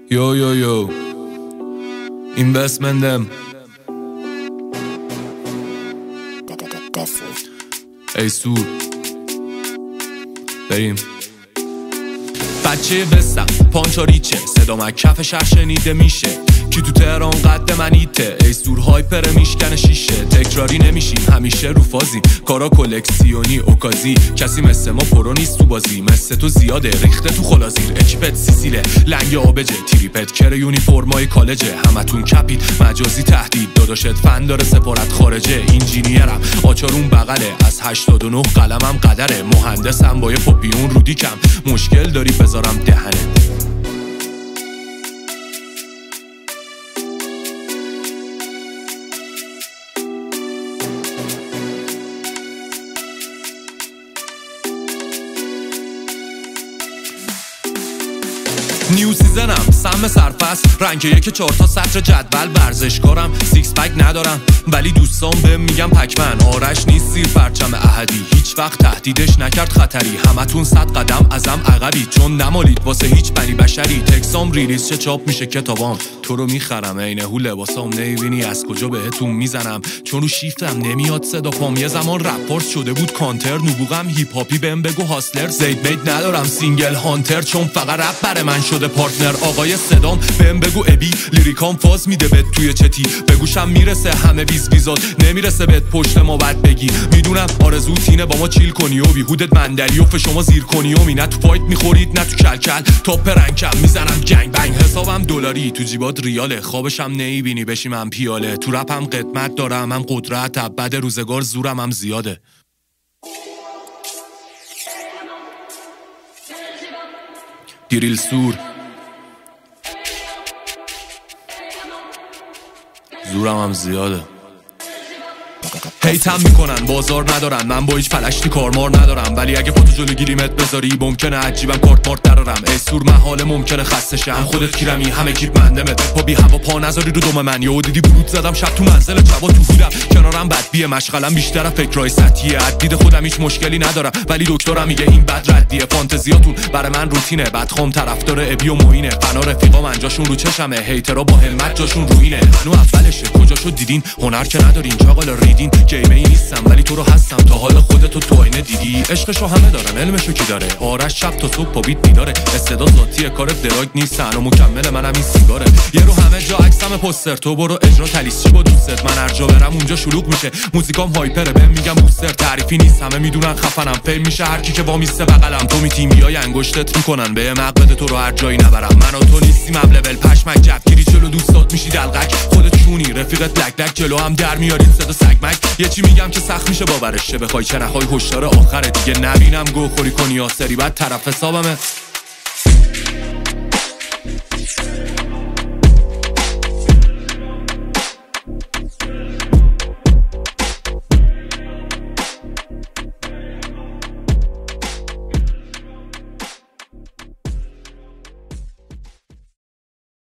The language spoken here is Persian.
Yo Investment them ای سور بریم بچه بستم پانچاریچه صدام از کف شهر شنیده میشه کی تو تهران قد منیته ای سور هایپر میشکنه شیشه تکراری نمیشیم همیشه رو فازیم کارا کلکسیونی اوکازی کسی مثل ما پرو نیست تو بازی مثل تو زیاده ریخته تو خلازیر اکیپت سیسیله لنگ آبجه تریپت کر یونیفرمای کالجه همتون کپید مجازی تهدید داداشت فن داره سفارت خارجه انجینیرم آچارون بغله از 89 قلمم قدره مهندسم با یه پاپیون رودیکم مشکل داری بذارم دهنه نیو سیزنم سم سرفست رنگ یک 4 تا سطر جدول ورزشکارم سیکس پک ندارم ولی دوستان بهم میگم پکمن آرش نیست زیر پرچم احدی هیچ وقت تهدیدش نکرد خطری همتون 100 قدم ازم عقبی چون نمالید واسه هیچ بنی بشری تکسام ریلیز چه چاپ میشه کتابام تو رو میخرم عین هو لباسام نمیبینی از کجا بهتون میزنم چون رو شیفتم نمیاد صدا پام یه زمان رپورت شده بود کانتر نبوغم هیپ هاپی بهم بگو هاسلر زید مید ندارم سینگل هانتر چون فقط رپ برای من شده پارتنر آقای صدام بهم بگو ابی لیریکام فاز میده بهت توی چتی بگوشم میرسه همه ویزات نمیرسه بهت پشت ما بعد بگی میدونم آرزوت اینه با ما چیل کنی و بیهودت مندری و شما زیر کنی و نه تو فایت میخورید نه تو کلکل تاپ رنگم میزنم گنگ بنگ حسابم دلاری تو جیبات ریاله خوابشم نمیبینی بشی من پیاله تو رپم قدمت دارم هم قدرت بعد روزگار زورم هم زیاده دیریل سور زورم هم زیاده هیتم میکنن بازار ندارن من با هیچ پلشتی کارمار ندارم ولی اگه خودتو جلوگیریمت بذاری ممکنه عجیبم کارت مارت درارم ای سور محاله ممکنه خسته شم خودت کیرمی همه کیپ مندمت پا بی هوا پا نذاری رو دوم من یهو دیدی برود زدم شب تو منزل جوا تو خودم کنارم بدبیه مشغلم بیشتر فکرای سطحیه دید خودم هیچ مشکلی ندارم ولی دکترم میگه این بد ردیه فانتزیاتون برای من روتینه بدخوام طرفدار ابی و موینه فنا رفیقام انجاشون رو چشمه هیترا با هلمت جاشون روینه هنو اولشه کجاشو دیدین هنر که ندارین چاقال ریدین گیمه ای نیستم ولی تو رو هستم تا حال خودتو تو آینه دیدی عشقشو همه دارن علمشو کی داره آرش شب تا صبح پا بیت بیداره استعداد ذاتی کار دراگ نیستن و مکمل منم این سیگاره یه رو همه جا عکسم پوستر تو برو اجرا تلیسچی با دوستت من هر جا برم اونجا شلوغ میشه موزیکام هایپره بهم میگم بوستر تعریفی نیست همه میدونن خفنم فیلم میشه هر کی که با میسته بغلم تو می تیمیای انگشتت میکنن به مقبد تو رو هر جایی نبرم من و تو نیستیم اب لول پشمک جبگیری چلو دوستات میشی دلقک خودت چونی رفیقت لک لک جلو هم در میارید صدا سگمک یه چی میگم که سخت میشه باورش شه بخوای چه نخوای هشدار آخره دیگه نبینم گوخوری کنی یا سری بعد طرف حسابمه